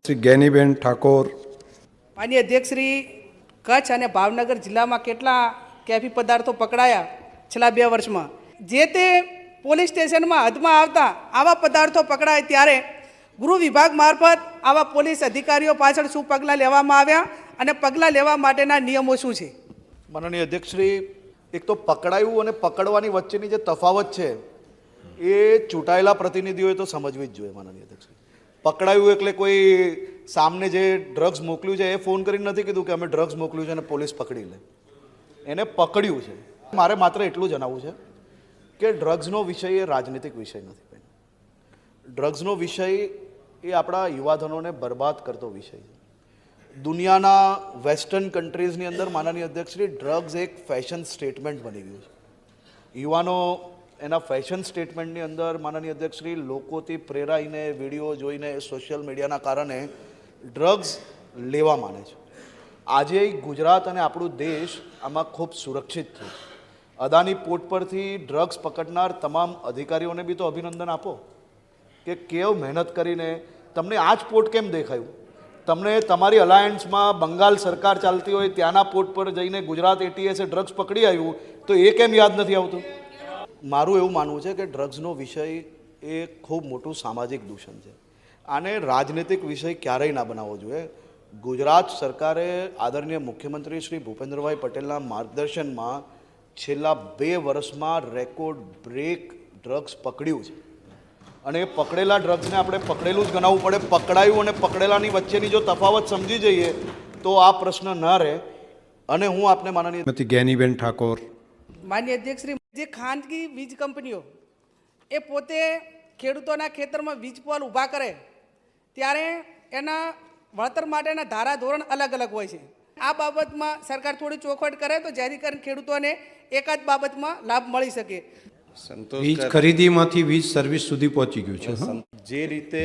શ્રી જ્ઞાનીબેન ઠાકોર. માનનીય અધ્યક્ષ શ્રી, કચ્છ અને ભાવનગર જિલ્લામાં કેટલા કેફી પદાર્થો પકડાયા છેલ્લા 2 વર્ષમાં? જે તે પોલીસ સ્ટેશનમાં હદમાં આવતા આવા પદાર્થો પકડાય ત્યારે ગૃહ વિભાગ મારફત આવા પોલીસ અધિકારીઓ પાછળ શું પગલાં લેવામાં આવ્યા અને પગલાં લેવા માટેના નિયમો શું છે? માનનીય અધ્યક્ષશ્રી, એક તો પકડાયું અને પકડવાની વચ્ચેની જે તફાવત છે એ ચૂંટાયેલા પ્રતિનિધિઓએ તો સમજવી જ જોઈએ. માનનીય અધ્યક્ષશ્રી, પકડાયું એટલે કોઈ સામને જે ડ્રગ્સ મોકલ્યું છે એ ફોન કરીને નથી કીધું કે અમે ડ્રગ્સ મોકલ્યું છે અને પોલીસ પકડી લે. એને પકડ્યું છે. મારે માત્ર એટલું જણાવવું છે કે ડ્રગ્સનો વિષય એ રાજનીતિક વિષય નથી. ડ્રગ્સનો વિષય એ આપણા યુવાધનોને બરબાદ કરતો વિષય છે. દુનિયાના વેસ્ટર્ન કન્ટ્રીઝની અંદર માનનીય અધ્યક્ષશ્રી, ડ્રગ્સ એક ફેશન સ્ટેટમેન્ટ બની ગયું છે. યુવાનો એના ફેશન સ્ટેટમેન્ટની અંદર માનનીય અધ્યક્ષશ્રી લોકોથી પ્રેરાઈને, વિડીયો જોઈને, સોશિયલ મીડિયાના કારણે ડ્રગ્સ લેવા માને છે. આજે ગુજરાત અને આપણું દેશ આમાં ખૂબ સુરક્ષિત છે. અદાની પોર્ટ પરથી ડ્રગ્સ પકડનાર તમામ અધિકારીઓને બી તો અભિનંદન આપો કે કેવ મહેનત કરીને તમને આ જ પોર્ટ કેમ દેખાયું? તમને તમારી અલાયન્સમાં બંગાળ સરકાર ચાલતી હોય ત્યાંના પોર્ટ પર જઈને ગુજરાત એટીએસે ડ્રગ્સ પકડી આવ્યું તો એ કેમ યાદ નથી આવતું? મારું એવું માનવું છે કે ડ્રગ્સનો વિષય એ ખૂબ મોટું સામાજિક દૂષણ છે. આને રાજનીતિક વિષય ક્યારેય ના બનાવવો જોઈએ. ગુજરાત સરકારે આદરણીય મુખ્યમંત્રી શ્રી ભૂપેન્દ્રભાઈ પટેલના માર્ગદર્શનમાં છેલ્લા 2 વર્ષમાં રેકોર્ડ બ્રેક ડ્રગ્સ પકડ્યું છે. અને એ પકડેલા ડ્રગ્સને આપણે પકડેલું જ ગણાવવું પડે. પકડાયું અને પકડેલાની વચ્ચેની જો તફાવત સમજી જઈએ તો આ પ્રશ્ન ન રહે. અને હું આપને માનનીય જ્ઞાનીબેન ઠાકોર. માનનીય અધ્યક્ષ શ્રી, જે ખાનગી વીજ કંપનીઓ એ પોતે ખેડૂતોના ખેતરમાં વીજ પોલ ઊભા કરે ત્યારે એના વળતર માટેના ધારાધોરણ અલગ અલગ હોય છે. આ બાબતમાં સરકાર થોડી ચોખવટ કરે તો જેથી કરીને ખેડૂતોને એકાદ બાબતમાં લાભ મળી શકે. વીજ ખરીદીમાંથી વીજ સર્વિસ સુધી પહોંચી ગયું છે. જે રીતે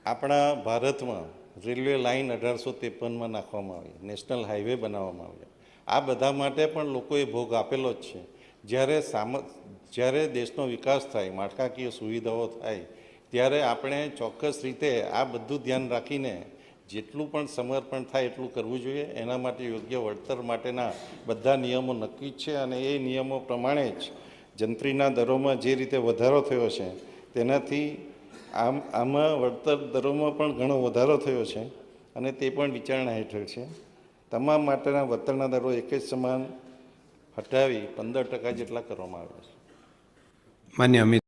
આપણા ભારતમાં રેલવે લાઇન 1853માં નાખવામાં આવી, નેશનલ હાઈવે બનાવવામાં આવ્યા, આ બધા માટે પણ લોકોએ ભોગ આપેલો જ છે. જ્યારે દેશનો વિકાસ થાય, માળખાકીય સુવિધાઓ થાય, ત્યારે આપણે ચોક્કસ રીતે આ બધું ધ્યાન રાખીને જેટલું પણ સમર્પણ થાય એટલું કરવું જોઈએ. એના માટે યોગ્ય વળતર માટેના બધા નિયમો નક્કી જ છે અને એ નિયમો પ્રમાણે જ જંત્રીના દરોમાં જે રીતે વધારો થયો છે તેનાથી આમાં વળતર દરોમાં પણ ઘણો વધારો થયો છે અને તે પણ વિચારણા હેઠળ છે. તમામ માટેના વળતરના દરો એક જ સમાન હટાવી 15% જેટલા કરવામાં આવ્યા છે. માન્ય અમિત